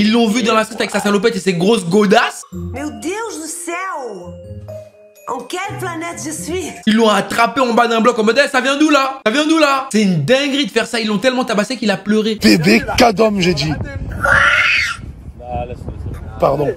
Ils l'ont vu dans la street avec sa salopette et ses grosses godasses. Meu Deus do céu! En quelle planète je suis? Ils l'ont attrapé en bas d'un bloc en mode ça vient d'où là? Ça vient d'où là? C'est une dinguerie de faire ça. Ils l'ont tellement tabassé qu'il a pleuré. Bébé cadom, j'ai dit. Pardon.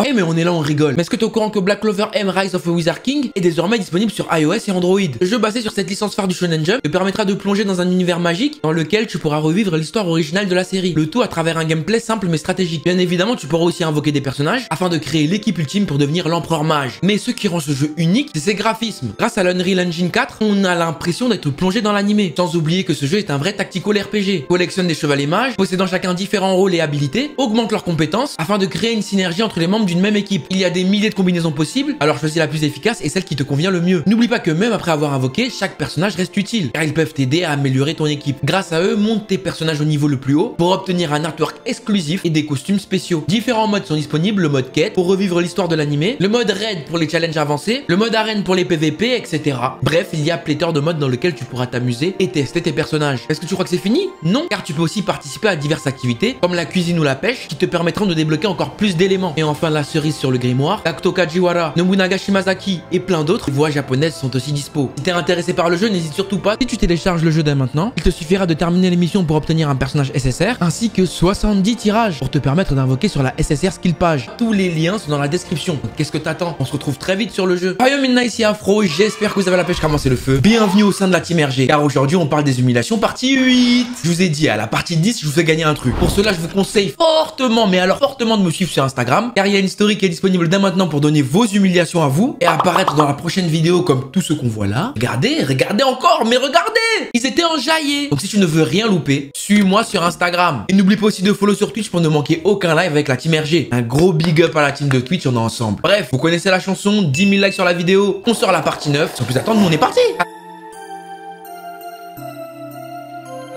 Eh mais on est là, on rigole. Mais est-ce que t'es au courant que Black Clover M Rise of a Wizard King est désormais disponible sur iOS et Android? Le jeu basé sur cette licence phare du Shonen Jump te permettra de plonger dans un univers magique dans lequel tu pourras revivre l'histoire originale de la série. Le tout à travers un gameplay simple mais stratégique. Bien évidemment, tu pourras aussi invoquer des personnages afin de créer l'équipe ultime pour devenir l'empereur mage. Mais ce qui rend ce jeu unique, c'est ses graphismes. Grâce à l'Unreal Engine 4, on a l'impression d'être plongé dans l'animé. Sans oublier que ce jeu est un vrai tactical RPG. Collectionne des chevaliers mages, possédant chacun différents rôles et habilités, augmente leurs compétences afin de créer une synergie entre les membres d'une même équipe. Il y a des milliers de combinaisons possibles, alors choisis la plus efficace et celle qui te convient le mieux. N'oublie pas que même après avoir invoqué, chaque personnage reste utile, car ils peuvent t'aider à améliorer ton équipe. Grâce à eux, monte tes personnages au niveau le plus haut pour obtenir un artwork exclusif et des costumes spéciaux. Différents modes sont disponibles, le mode quête pour revivre l'histoire de l'animé, le mode raid pour les challenges avancés, le mode arène pour les PVP, etc. Bref, il y a pléthore de modes dans lesquels tu pourras t'amuser et tester tes personnages. Est-ce que tu crois que c'est fini? Non, car tu peux aussi participer à diverses activités, comme la cuisine ou la pêche, qui te permettront de débloquer encore plus d'éléments. Et enfin, la cerise sur le grimoire, Takuto Kajiwara, Nobunaga Shimazaki et plein d'autres voix japonaises sont aussi dispo. Si t'es intéressé par le jeu, n'hésite surtout pas. Si tu télécharges le jeu dès maintenant, il te suffira de terminer l'émission pour obtenir un personnage SSR ainsi que 70 tirages pour te permettre d'invoquer sur la SSR Skill Page. Tous les liens sont dans la description. Donc qu'est-ce que t'attends? On se retrouve très vite sur le jeu. Yo Midnight, ici Afro, j'espère que vous avez la pêche, commencé le feu. Bienvenue au sein de la Team RG, car aujourd'hui on parle des humiliations partie 8. Je vous ai dit à la partie 10, je vous fais gagner un truc. Pour cela, je vous conseille fortement, mais alors fortement de me suivre sur Instagram, car il y a une story qui est disponible dès maintenant pour donner vos humiliations à vous et apparaître dans la prochaine vidéo comme tout ce qu'on voit là. Regardez encore, mais regardez! Ils étaient enjaillés. Donc si tu ne veux rien louper, suis-moi sur Instagram. Et n'oublie pas aussi de follow sur Twitch pour ne manquer aucun live avec la Team RG. Un gros big up à la team de Twitch, on est ensemble. Bref, vous connaissez la chanson, 10 000 likes sur la vidéo, on sort la partie 9. Sans plus attendre, nous on est parti!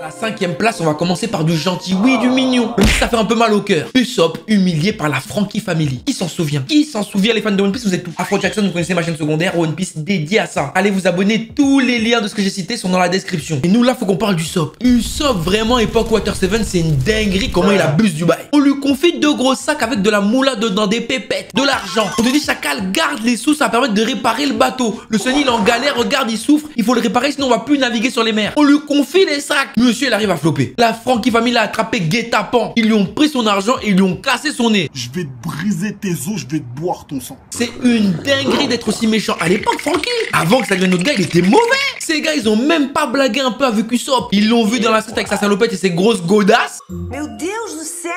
À la 5e place, on va commencer par du gentil, oui, du mignon. Même si ça fait un peu mal au cœur. Usopp, humilié par la Frankie Family. Qui s'en souvient? Qui s'en souvient, les fans de One Piece? Vous êtes tous. Afro Jackson, vous connaissez ma chaîne secondaire, One Piece dédiée à ça. Allez vous abonner, tous les liens de ce que j'ai cité sont dans la description. Et nous, là, faut qu'on parle d'Usopp. Usopp, vraiment, époque Water 7, c'est une dinguerie comment il abuse du bail. On lui confie 2 gros sacs avec de la moula dedans, des pépettes, de l'argent. On te dit, Chacal, garde les sous, ça va permettre de réparer le bateau. Le Sunny, il est en galère, regarde, il souffre. Il faut le réparer, sinon on va plus naviguer sur les mers. On lui confie les sacs. Monsieur, il arrive à flopper. La Frankie Family l'a attrapé guet-apens. Ils lui ont pris son argent et ils lui ont cassé son nez. Je vais te briser tes os, je vais te boire ton sang. C'est une dinguerie d'être aussi méchant. À l'époque, Frankie, avant que ça devienne notre gars, il était mauvais. Ces gars, ils ont même pas blagué un peu avec Usopp. Ils l'ont vu dans la street avec sa salopette et ses grosses godasses. Meu Deus do céu!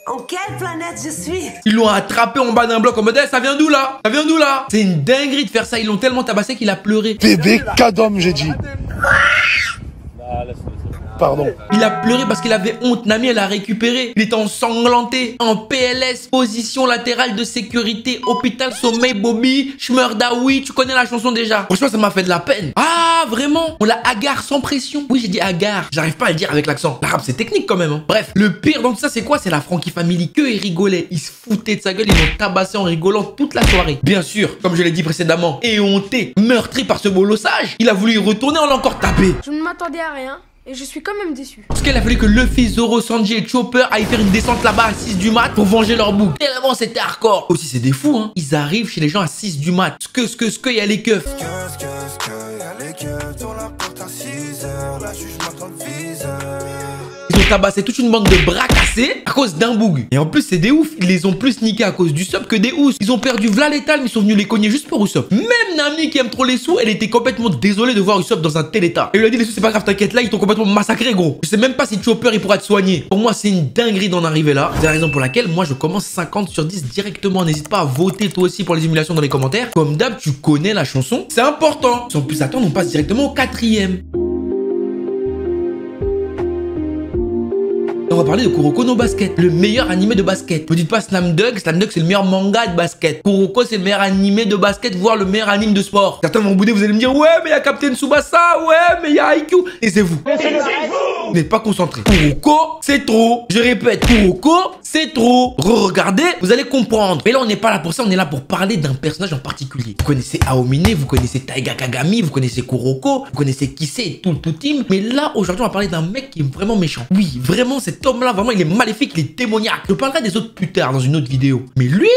En quelle planète je suis? Ils l'ont attrapé en bas d'un bloc en mode ça vient d'où là? Ça vient d'où là? C'est une dinguerie de faire ça. Ils l'ont tellement tabassé qu'il a pleuré. Bébé cadom, j'ai dit. Pardon. Il a pleuré parce qu'il avait honte. Nami, elle a récupéré. Il était ensanglanté. En PLS, position latérale de sécurité, hôpital, sommeil, Bobby, Shmurdaoui. Tu connais la chanson déjà. Franchement, ça m'a fait de la peine. Ah, vraiment? On l'a agarre sans pression. Oui, j'ai dit agarre. J'arrive pas à le dire avec l'accent. L'arabe, c'est technique quand même. Hein. Bref, le pire dans tout ça, c'est quoi? C'est la Frankie Family. Que ils rigolaient. Ils se foutaient de sa gueule. Ils l'ont tabassé en rigolant toute la soirée. Bien sûr, comme je l'ai dit précédemment, éhonté, meurtri par ce bolossage, il a voulu y retourner, on l'a encore tapé. Je ne m'attendais à rien. Et je suis quand même déçu. Parce qu'il a fallu que Luffy, Zoro, Sanji et Chopper aillent faire une descente là-bas à 6 du mat pour venger leur bouc. Tellement c'était hardcore. Aussi, c'est des fous, hein. Ils arrivent chez les gens à 6 du mat. Il y a les keufs. Ils ont tabassé toute une bande de bras cassés à cause d'un boug. Et en plus, c'est des oufs. Ils les ont plus niqués à cause du Usopp que des oufs. Ils ont perdu v'là l'étal, mais ils sont venus les cogner juste pour Usopp. Même Nami qui aime trop les sous, elle était complètement désolée de voir Usopp dans un tel état. Elle lui a dit les sous, c'est pas grave, t'inquiète, là, ils t'ont complètement massacré, gros. Je sais même pas si Chopper il pourra te soigner. Pour moi, c'est une dinguerie d'en arriver là. C'est la raison pour laquelle moi je commence 50 sur 10 directement. N'hésite pas à voter toi aussi pour les émulations dans les commentaires. Comme d'hab, tu connais la chanson. C'est important. Sans plus attendre, on passe directement au 4e. On va parler de Kuroko no Basket, le meilleur animé de basket. Ne dites pas Slam Dunk c'est le meilleur manga de basket. Kuroko c'est le meilleur animé de basket, voire le meilleur anime de sport. Certains vont bouder, vous allez me dire ouais mais il y a Captain Tsubasa, ouais mais il y a IQ. Et c'est vous. Vous n'êtes pas concentré. Kuroko c'est trop. Je répète, Kuroko c'est trop. Regardez, vous allez comprendre. Mais là, on n'est pas là pour ça, on est là pour parler d'un personnage en particulier. Vous connaissez Aomine, vous connaissez Taiga Kagami, vous connaissez Kuroko, vous connaissez Kisei et tout le team. Mais là, aujourd'hui, on va parler d'un mec qui est vraiment méchant. Oui, vraiment, cet homme-là, vraiment, il est maléfique, il est démoniaque. Je parlerai des autres plus tard dans une autre vidéo. Mais lui...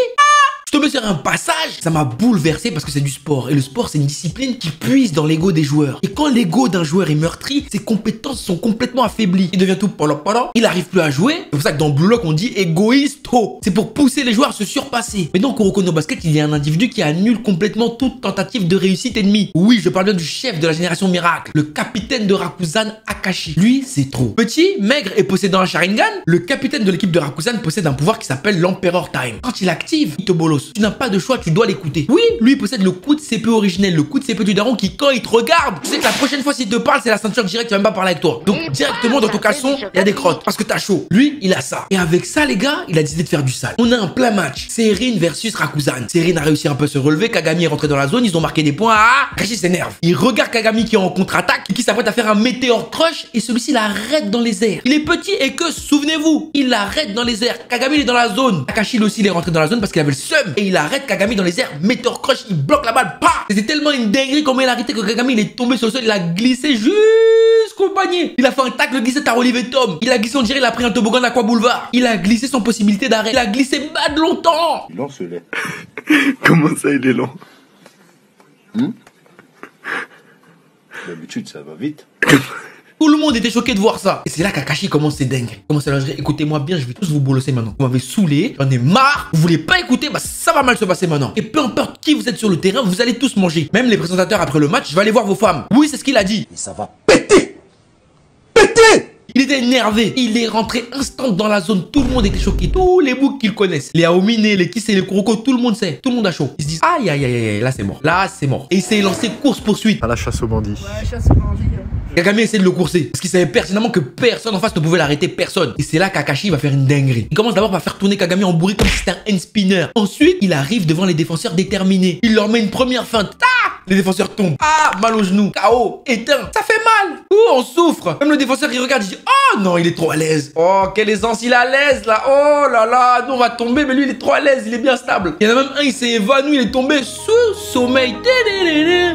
Je tombais sur un passage, ça m'a bouleversé parce que c'est du sport. Et le sport, c'est une discipline qui puise dans l'ego des joueurs. Et quand l'ego d'un joueur est meurtri, ses compétences sont complètement affaiblies. Il devient tout polo. Il arrive plus à jouer. C'est pour ça que dans Blue Lock, on dit égoïsto. C'est pour pousser les joueurs à se surpasser. Mais dans Kuroko no Basket, il y a un individu qui annule complètement toute tentative de réussite ennemie. Oui, je parle bien du chef de la génération miracle, le capitaine de Rakuzan, Akashi. Lui, c'est trop. Petit, maigre et possédant un Sharingan, le capitaine de l'équipe de Rakuzan possède un pouvoir qui s'appelle l'Emperor Time. Quand il active, il te bolos. Tu n'as pas de choix, tu dois l'écouter. Oui, lui possède le coup de CP originel, le coup de CP du daron qui, quand il te regarde, tu sais que la prochaine fois s'il te parle, c'est la ceinture directe, il va même pas parler avec toi. Donc directement dans ton caleçon, il y a des crottes parce que t'as chaud. Lui, il a ça. Et avec ça, les gars, il a décidé de faire du sale. On a un plein match. Serin versus Rakuzan. Serin a réussi un peu à se relever, Kagami est rentré dans la zone, ils ont marqué des points. Akashi s'énerve. Il regarde Kagami qui est en contre-attaque et qui s'apprête à faire un météore crush et celui-ci l'arrête dans les airs. Il est petit et que, souvenez-vous, il l'arrête dans les airs. Kagami il est dans la zone. Akashi lui aussi il est rentré dans la zone parce qu'il avait le seum et il arrête Kagami dans les airs, météore crush, il bloque la balle, pah! C'était tellement une dinguerie comment il a arrêté que Kagami il est tombé sur le sol, il a glissé jusqu'au panier. Il a fait un tacle glissé à Olivier Tom. Il a glissé, on dirait il a pris un toboggan d'Aqua Boulevard. Il a glissé sans possibilité d'arrêt. Il a glissé bad longtemps. Il lance le lait. Comment ça, il est lent? D'habitude, ça va vite. Tout le monde était choqué de voir ça. Et c'est là qu'Akashi commence ses dingueries. Commence à leur dire, écoutez-moi bien, je vais tous vous bolosser maintenant. Vous m'avez saoulé, j'en ai marre. Vous voulez pas écouter, bah ça va mal se passer maintenant. Et peu importe qui vous êtes sur le terrain, vous allez tous manger. Même les présentateurs après le match, je vais aller voir vos femmes. Oui, c'est ce qu'il a dit. Et ça va péter. Péter. Il était énervé. Il est rentré instant dans la zone. Tout le monde était choqué. Tous les books qu'ils connaissent. Les Aomine, les Kisei, les Kuroko, tout le monde sait. Tout le monde a chaud. Ils se disent, aïe, aïe, aïe, aïe, là c'est mort. Là c'est mort. Et il s'est lancé course-poursuite. À la chasse aux bandits. Ouais, chasse au bandit. Kagami essaie de le courser. Parce qu'il savait pertinemment que personne en face ne pouvait l'arrêter. Personne. Et c'est là qu'Akashi va faire une dinguerie. Il commence d'abord par faire tourner Kagami en bourré comme si c'était un end-spinner. Ensuite, il arrive devant les défenseurs déterminés. Il leur met une première feinte. Les défenseurs tombent. Ah, mal au genou. KO. Éteint. Ça fait mal. Oh, on souffre. Même le défenseur, il regarde, il dit, oh non, il est trop à l'aise. Oh, quelle aisance, il est à l'aise là. Oh là là, nous on va tomber, mais lui il est trop à l'aise, il est bien stable. Il y en a même un, il s'est évanoui, il est tombé sous sommeil.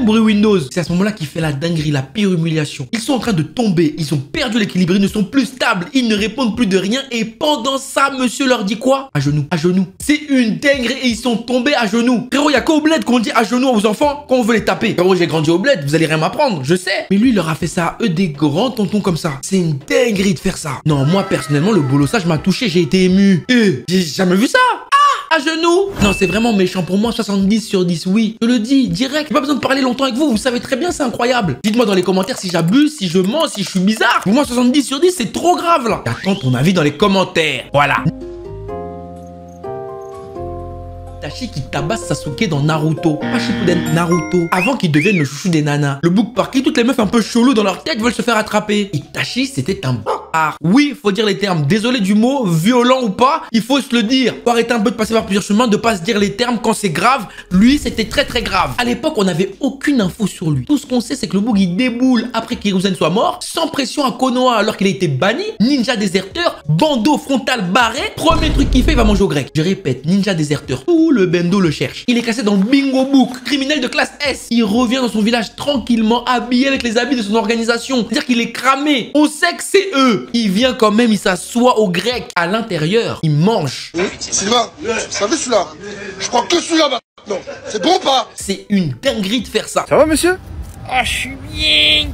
Bruit Windows. C'est à ce moment-là qu'il fait la dinguerie, la pire humiliation. Ils sont en train de tomber, ils ont perdu l'équilibre, ils ne sont plus stables, ils ne répondent plus de rien. Et pendant ça, monsieur leur dit quoi? À genoux, à genoux. C'est une dinguerie et ils sont tombés à genoux. Frérot, il y a qu'au bled qu'on dit à genoux aux enfants quand on veut les taper. Frérot, j'ai grandi au bled, vous allez rien m'apprendre, je sais. Mais lui, il leur a fait ça à eux, des grands tontons comme ça. C'est une dinguerie de faire ça. Non, moi personnellement, le bolossage m'a touché, j'ai été ému. J'ai jamais vu ça. À genoux. Non, c'est vraiment méchant pour moi, 70 sur 10, oui. Je le dis, direct. J'ai pas besoin de parler longtemps avec vous, vous savez très bien, c'est incroyable. Dites-moi dans les commentaires si j'abuse, si je mens, si je suis bizarre. Pour moi, 70 sur 10, c'est trop grave, là. Attends ton avis dans les commentaires. Voilà. Itachi qui tabasse Sasuke dans Naruto. Pas Shippuden, Naruto. Avant qu'il devienne le chouchou des nanas. Le book par qui toutes les meufs un peu chelou dans leur tête veulent se faire attraper. Itachi, c'était un bâtard. Oui, faut dire les termes. Désolé du mot, violent ou pas, il faut se le dire. Faut arrêter un peu de passer par plusieurs chemins, de pas se dire les termes quand c'est grave. Lui, c'était très très grave. À l'époque, on n'avait aucune info sur lui. Tout ce qu'on sait, c'est que le book il déboule après qu'Hiruzen soit mort, sans pression à Konoha alors qu'il a été banni, ninja déserteur, bandeau frontal barré. Premier truc qu'il fait, il va manger au grec. Je répète, ninja déserteur. Tout le bendo le cherche. Il est classé dans le bingo book, criminel de classe S. Il revient dans son village tranquillement, habillé avec les habits de son organisation. C'est-à-dire qu'il est cramé. On sait que c'est eux. Il vient quand même, il s'assoit au grec. À l'intérieur, il mange. Sylvain, vous savez celui-là? Je crois que celui-là maintenant. C'est bon ou pas? C'est une dinguerie de faire ça. Ça va, monsieur? Ah, je suis bien.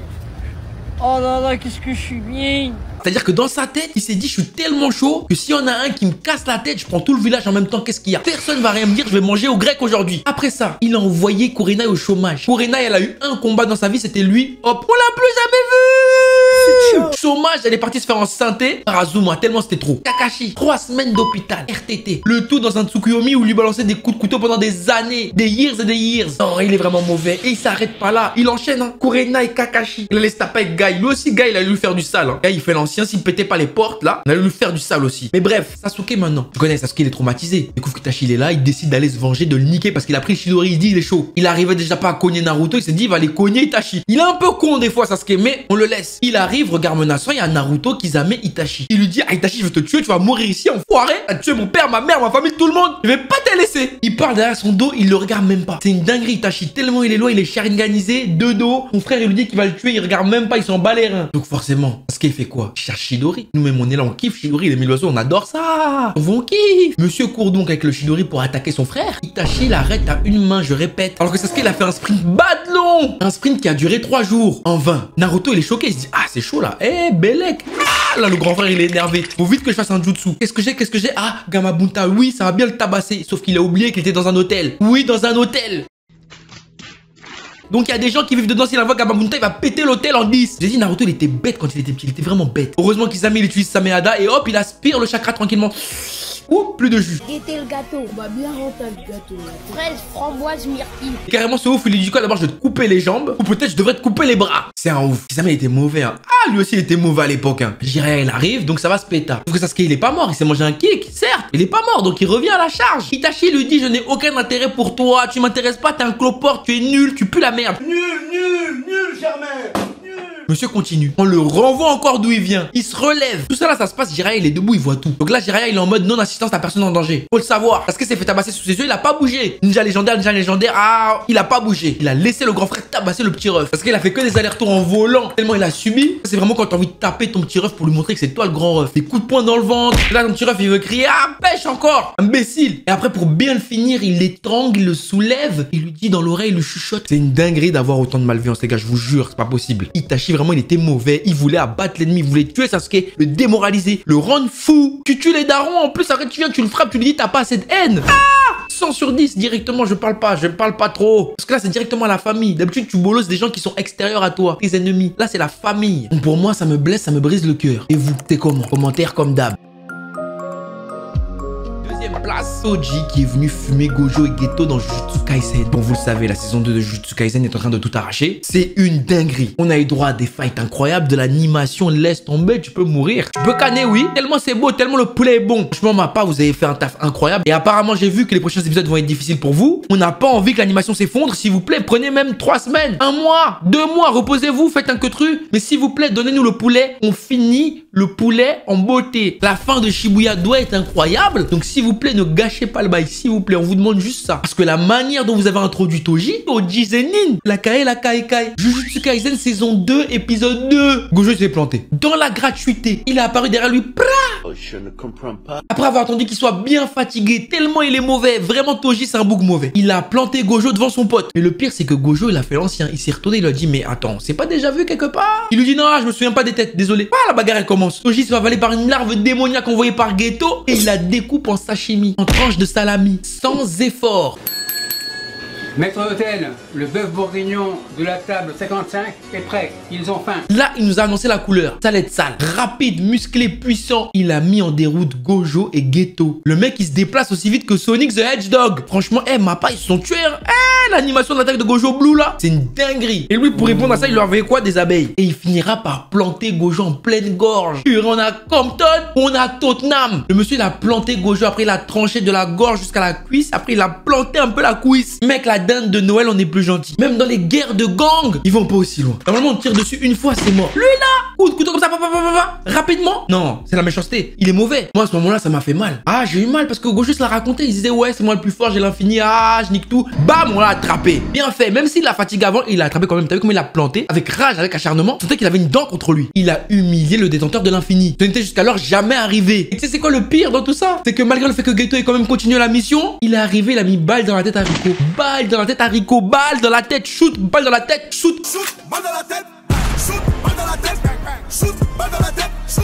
Oh là là, qu'est-ce que je suis bien. C'est-à-dire que dans sa tête, il s'est dit, je suis tellement chaud que s'il y en a un qui me casse la tête, je prends tout le village en même temps, qu'est-ce qu'il y a? Personne va rien me dire, je vais manger au grec aujourd'hui. Après ça, il a envoyé Kurenai au chômage. Kurenai, elle a eu un combat dans sa vie, c'était lui. Hop, on l'a plus jamais vu. Chômage, elle est partie se faire en synthé par Azuma, tellement c'était trop. Kakashi, 3 semaines d'hôpital, RTT. Le tout dans un Tsukuyomi où lui balançait des coups de couteau pendant des années, des years et des years. Non, il est vraiment mauvais. Et il s'arrête pas là. Il enchaîne, hein. Kurenai, Kakashi. Il allait se taper avec Guy. Lui aussi, Guy, il allait lui faire du sale. Hein. Guy, il fait l'ancien, s'il pétait pas les portes, là, on allait lui faire du sale aussi. Mais bref, Sasuke maintenant. Tu connais Sasuke, il est traumatisé. Il découvre qu'Itachi, il est là, il décide d'aller se venger, de le niquer parce qu'il a pris le Chidori, il se dit, il est chaud. Il arrivait déjà pas à cogner Naruto, il s'est dit, il va aller cogner Itachi. Il est un peu con des fois, Sasuke, mais on le laisse. Il arrive arrive, regard menaçant, il y a Naruto, Kisame, Itachi. Il lui dit, ah, Itachi, je vais te tuer, tu vas mourir ici, enfoiré. T'as tué mon père, ma mère, ma famille, tout le monde. Je vais pas te laisser. Il parle derrière son dos, il le regarde même pas. C'est une dinguerie, Itachi. Tellement il est loin, il est sharinganisé, de dos. Son frère, il lui dit qu'il va le tuer, il regarde même pas, il s'en bat les reins. Donc forcément, parce qu'il fait quoi? Il cherche Chidori. Nous-mêmes, on est là, on kiffe Chidori, les 1000 oiseaux, on adore ça. On kiffe. Monsieur court donc avec le Chidori pour attaquer son frère. Itachi l'arrête à une main, je répète. Alors que Sasuke, il a fait un sprint badlon. Un sprint qui a duré 3 jours. En vain. Naruto, il est choqué, il se dit, ah, c'est chaud là. Eh, Belek. Ah, là, le grand frère, il est énervé. Faut vite que je fasse un jutsu. Qu'est-ce que j'ai? Ah, Gamabunta, oui, ça va bien le tabasser. Sauf qu'il a oublié qu'il était dans un hôtel. Oui, dans un hôtel. Donc il y a des gens qui vivent dedans, s'il invoque Gamabunta, il va péter l'hôtel en 10. J'ai dit Naruto, il était bête quand il était petit, il était vraiment bête. Heureusement qu'Isame, il utilise Sameada et hop, il aspire le chakra tranquillement. Ouh, plus de jus. Guettez le gâteau. On va bien rentrer le gâteau. Fraise, framboise, myrtille. Et carrément, ce ouf, il lui dit quoi? D'abord, je vais te couper les jambes. Ou peut-être, je devrais te couper les bras. C'est un ouf. Kisame, il était mauvais. Hein. Ah, lui aussi, il était mauvais à l'époque. Hein. Jiraiya, il arrive, donc ça va se péter. Sauf que Sasuke, il est pas mort. Il s'est mangé un kick, certes. Il est pas mort, donc il revient à la charge. Itachi lui dit, je n'ai aucun intérêt pour toi. Tu m'intéresses pas, t'es un cloport, tu es nul, tu pues la merde. Nul, Germain. Monsieur continue. On le renvoie encore d'où il vient. Il se relève. Tout ça là, ça se passe. Jiraiya, il est debout, il voit tout. Donc là, Jiraiya, il est en mode non-assistance à personne en danger. Faut le savoir. Parce que s'est fait tabasser sous ses yeux, il a pas bougé. Ninja légendaire. Ah, il a pas bougé. Il a laissé le grand frère tabasser le petit ref. Parce qu'il a fait que des allers-retours en volant. Tellement il a subi. C'est vraiment quand t'as envie de taper ton petit ref pour lui montrer que c'est toi le grand ref. Des coups de poing dans le ventre. Là, ton petit ref, il veut crier, ah, pêche encore. Imbécile. Et après, pour bien le finir, il l'étrangle, il le soulève. Il lui dit dans l'oreille, il lui chuchote. C'est une dinguerie d'avoir autant de malveillance, les gars. Je vous jure, c'est pas possible. Itachi, vraiment, il était mauvais. Il voulait abattre l'ennemi, il voulait tuer Sasuke, le démoraliser, le rendre fou. Tu tues les darons, en plus, après tu viens, tu le frappes, tu lui dis t'as pas assez de haine. Ah 100 sur 10 directement, je parle pas trop. Parce que là, c'est directement à la famille. D'habitude, tu bolosses des gens qui sont extérieurs à toi, tes ennemis. Là, c'est la famille. Donc pour moi, ça me blesse, ça me brise le cœur. Et vous, t'es comment? Commentaire comme d'hab. Place Soji qui est venu fumer Gojo et Geto dans Jujutsu Kaisen. Bon, vous le savez, la saison 2 de Jujutsu Kaisen est en train de tout arracher. C'est une dinguerie. On a eu droit à des fights incroyables, de l'animation, laisse tomber, tu peux mourir. Tu peux canner, oui. Tellement c'est beau, tellement le poulet est bon. Franchement, ma part, vous avez fait un taf incroyable. Et apparemment, j'ai vu que les prochains épisodes vont être difficiles pour vous. On n'a pas envie que l'animation s'effondre. S'il vous plaît, prenez même 3 semaines, 1 mois, 2 mois, reposez-vous, faites un queutru. Mais s'il vous plaît, donnez-nous le poulet. On finit le poulet en beauté. La fin de Shibuya doit être incroyable. Donc s'il vous plaît, ne gâchez pas le bail, s'il vous plaît, on vous demande juste ça. Parce que la manière dont vous avez introduit Toji Zenin, la Kai, Jujutsu Kaisen saison 2, épisode 2. Gojo s'est planté. Dans la gratuité, il est apparu derrière lui. Oh, je ne comprends pas. Après avoir attendu qu'il soit bien fatigué, tellement il est mauvais. Vraiment, Toji, c'est un bouc mauvais. Il a planté Gojo devant son pote. Mais le pire, c'est que Gojo, il a fait l'ancien. Il s'est retourné, il lui a dit, mais attends, c'est pas déjà vu quelque part? Il lui dit, non, je me souviens pas des têtes, désolé. Ah, la bagarre, elle commence. Toji se fait avaler par une larve démoniaque envoyée par Geto et il la découpe en sashimi, en tranches de salami, sans effort. Maître d'hôtel, le bœuf bourguignon de la table 55 est prêt. Ils ont faim. Là, il nous a annoncé la couleur. Ça allait être sale. Rapide, musclé, puissant. Il a mis en déroute Gojo et Geto. Le mec, il se déplace aussi vite que Sonic the Hedgehog. Franchement, Mappa, ils se sont tués. Hein. L'animation de l'attaque de Gojo Blue, là, c'est une dinguerie. Et lui, pour répondre à ça, il leur avait quoi? Des abeilles. Et il finira par planter Gojo en pleine gorge. Puis on a Compton, on a Tottenham. Le monsieur, il a planté Gojo. Après, il a tranché de la gorge jusqu'à la cuisse. Après, il a planté un peu la cuisse. Mec, la dinde de Noël, on est plus gentil. Même dans les guerres de gang, ils vont pas aussi loin. Normalement, on tire dessus une fois, c'est mort. Lui là, couteau comme ça, rapidement. Non, c'est la méchanceté. Il est mauvais. Moi, à ce moment-là, ça m'a fait mal. Ah, j'ai eu mal parce que Gojo se l'a raconté. Il disait, ouais, c'est moi le plus fort, j'ai l'infini. Ah, je nique tout. Bam, on l'a attrapé. Bien fait. Même s'il l'a fatigué avant, il l'a attrapé quand même. T'as vu comment il l'a planté? Avec rage, avec acharnement. Tu sentais qu'il avait une dent contre lui. Il a humilié le détenteur de l'infini. Ce n'était jusqu'alors jamais arrivé. Et tu sais, c'est quoi le pire dans tout ça? C'est que malgré le fait que Geto ait quand même continué la mission, il est arrivé, il a mis balle dans la tête à Rico. Balle dans la tête à Rico. Balle dans la tête. Shoot. Balle dans la tête. Shoot. Shoot, balle dans la tête. Shoot, balle dans la tête. Shoot, balle dans la tête. Shoot,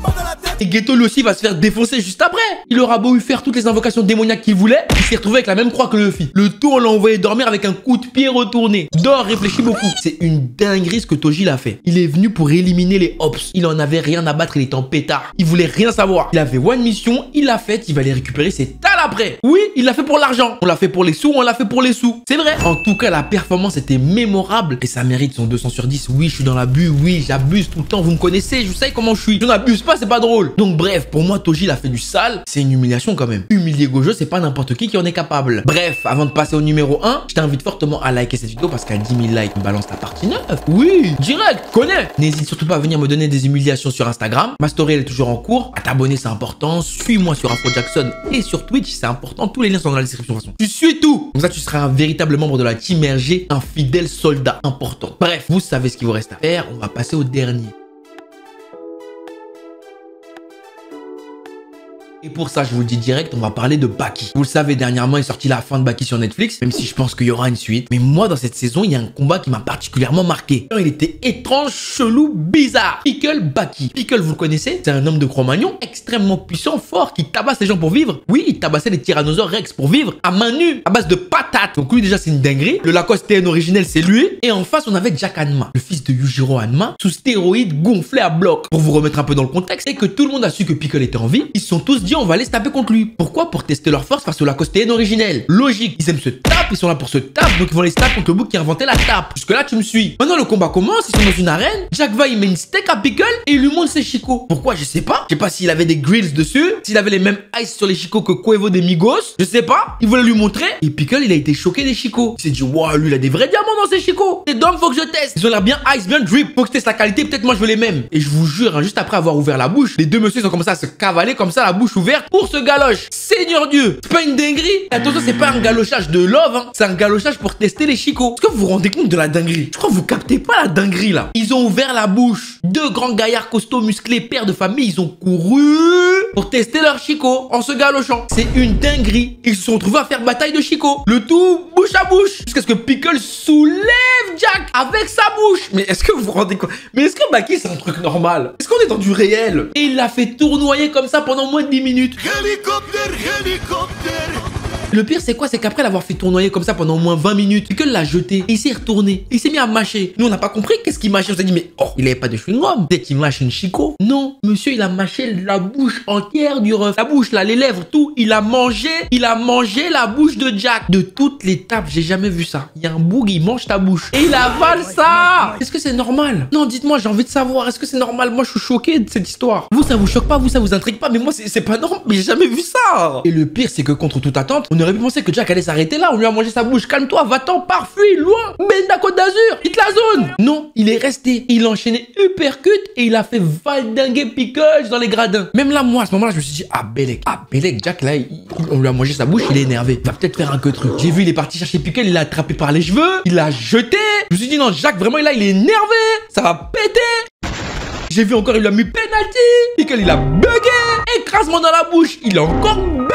balle dans la tête. Et Geto lui aussi va se faire défoncer juste après. Il aura beau lui faire toutes les invocations démoniaques qu'il voulait, il s'est retrouvé avec la même croix que Luffy. Le tout, on l'a envoyé dormir avec un coup de pied retourné. Dors, réfléchis beaucoup. C'est une dinguerie ce que Toji l'a fait. Il est venu pour éliminer les Hops. Il en avait rien à battre, il était en pétard. Il voulait rien savoir. Il avait one mission, il l'a faite, il va aller récupérer ses talas. après. Oui, il l'a fait pour l'argent. On l'a fait pour les sous, on l'a fait pour les sous. C'est vrai. En tout cas, la performance était mémorable et ça mérite son 200 sur 10. Oui, je suis dans l'abus. Oui, j'abuse tout le temps. Vous me connaissez, je sais comment je suis. Je n'abuse pas, c'est pas drôle. Donc bref, pour moi, Toji, il a fait du sale. C'est une humiliation quand même. Humilier Gojo, c'est pas n'importe qui en est capable. Bref, avant de passer au numéro 1, je t'invite fortement à liker cette vidéo parce qu'à 10 000 likes, on balance la partie 9. Oui, direct, connais. N'hésite surtout pas à venir me donner des humiliations sur Instagram. Ma story, elle est toujours en cours. À t'abonner, c'est important. Suis-moi sur Afro Jackson et sur Twitch, c'est important. Tous les liens sont dans la description de toute façon. Tu suis tout. Comme ça, tu seras un véritable membre de la team RG, un fidèle soldat important. Bref, vous savez ce qu'il vous reste à faire. On va passer au dernier. Et pour ça, je vous le dis direct, on va parler de Baki. Vous le savez, dernièrement, il est sorti la fin de Baki sur Netflix, même si je pense qu'il y aura une suite. Mais moi, dans cette saison, il y a un combat qui m'a particulièrement marqué. Il était étrange, chelou, bizarre. Pickle Baki. Pickle, vous le connaissez? C'est un homme de Cro-Magnon extrêmement puissant, fort, qui tabasse les gens pour vivre. Oui, il tabassait les tyrannosaures Rex pour vivre, à main nue, à base de patates. Donc lui, déjà, c'est une dinguerie. Le Lacoste TN originel, c'est lui. Et en face, on avait Jack Hanma, le fils de Yujiro Hanma, sous stéroïdes gonflé à bloc. Pour vous remettre un peu dans le contexte, c'est que tout le monde a su que Pickle était en vie. Ils se sont tous dit, on va aller se taper contre lui. Pourquoi? Pour tester leur force face au Lacoste TN originel. Logique, ils aiment se taper, ils sont là pour se taper, donc ils vont les taper contre le bouc qui a inventé la tape. Jusque là, tu me suis. Maintenant, le combat commence, ils sont dans une arène. Jack va, il met une steak à Pickle et il lui montre ses chicots. Pourquoi? Je sais pas. Je sais pas s'il avait des grills dessus, s'il avait les mêmes ice sur les chicots que Quavo des Migos. Je sais pas. Il voulait lui montrer. Et Pickle, il a été choqué des chicots. Il s'est dit, waouh, lui, il a des vrais diamants dans ses chicots. Et donc, faut que je teste. Ils ont l'air bien ice, bien drip. Faut que je teste la qualité. Peut-être moi, je veux les mêmes. Et je vous jure, hein, juste après avoir ouvert la bouche, les deux messieurs ils ont commencé à se cavaler comme ça, la bouche ouverte pour se galoche. Seigneur Dieu, c'est pas une dinguerie. Et attention, c'est pas un galochage de love, hein. C'est un galochage pour tester les chicots. Est-ce que vous vous rendez compte de la dinguerie? Je crois que vous captez pas la dinguerie là. Ils ont ouvert la bouche. Deux grands gaillards costauds, musclés, pères de famille, ils ont couru pour tester leurs chicots en se galochant. C'est une dinguerie. Ils se sont retrouvés à faire bataille de chicots. Le tout bouche à bouche. Jusqu'à ce que Pickle soulève Jack avec sa bouche. Mais est-ce que vous vous rendez compte? Mais est-ce que Baki c'est un truc normal? Est-ce qu'on est dans du réel? Et il l'a fait tournoyer comme ça pendant moins de 10 minutes. Hélicoptère, hélicoptère. Le pire, c'est quoi? C'est qu'après l'avoir fait tournoyer comme ça pendant au moins 20 minutes, Pickle l'a jeté et il s'est retourné. Et il s'est mis à mâcher. Nous, on n'a pas compris qu'est-ce qu'il mâchait. On s'est dit, mais oh, il avait pas de chewing-gum. Peut-être qu'il mâche une chico. Non, monsieur, il a mâché la bouche entière du ref. La bouche, là, les lèvres, tout. Il a mangé la bouche de Jack. De toutes les tables, j'ai jamais vu ça. Il y a un boug, il mange ta bouche. Et il avale ça. Est-ce que c'est normal? Non, dites-moi, j'ai envie de savoir. Est-ce que c'est normal? Moi, je suis choqué de cette histoire. Vous, ça vous choque pas? Vous, ça vous intrigue pas? Mais moi, c'est pas normal. Mais j'ai jamais vu ça. Et le pire, c'est que contre toute attente, on aurait pu penser que Jack allait s'arrêter là. On lui a mangé sa bouche. Calme-toi, va-t'en, pars, fuis, loin. Benda Côte d'Azur, quitte la zone. Non, il est resté. Il a enchaîné uppercut et il a fait valdinguer Pickle dans les gradins. Même là, moi, à ce moment-là, je me suis dit, ah, Belek, Jack, là, on lui a mangé sa bouche, il est énervé. Il va peut-être faire un que truc. J'ai vu, il est parti chercher Pickle, il l'a attrapé par les cheveux, il l'a jeté. Je me suis dit, non, Jack, vraiment, là, il est énervé. Ça va péter. J'ai vu encore, il lui a mis penalty. Pickle, il a bugué. Écrasement dans la bouche. Il a encore bugué.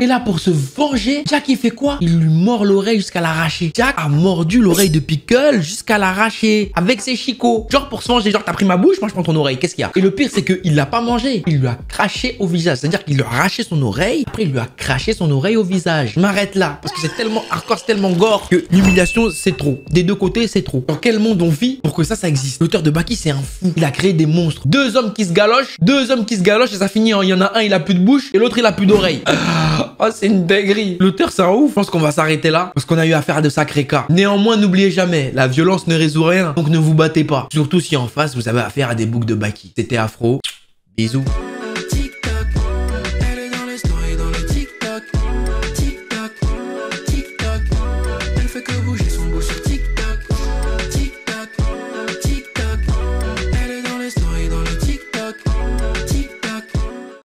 Et là, pour se venger, Jack, il fait quoi? Il lui mord l'oreille jusqu'à l'arracher. Jack a mordu l'oreille de Pickle jusqu'à l'arracher. Avec ses chicots. Genre pour se venger. Genre, t'as pris ma bouche, moi je prends ton oreille. Qu'est-ce qu'il y a? Et le pire, c'est qu'il l'a pas mangé. Il lui a craché au visage. C'est-à-dire qu'il lui a arraché son oreille. Après, il lui a craché son oreille au visage. Je m'arrête là. Parce que c'est tellement hardcore, c'est tellement gore que l'humiliation, c'est trop. Des deux côtés, c'est trop. Dans quel monde on vit pour que ça existe? L'auteur de Baki, c'est un fou. Il a créé des monstres. Deux hommes qui se galochent et ça finit en il y en a un, il a plus de bouche et l'autre, il a plus d'oreille. Oh, c'est une dinguerie. L'auteur, c'est un ouf. Je pense qu'on va s'arrêter là parce qu'on a eu affaire à de sacrés cas. Néanmoins, n'oubliez jamais, la violence ne résout rien. Donc ne vous battez pas. Surtout si en face, vous avez affaire à des boucs de Baki. C'était Afro. Bisous.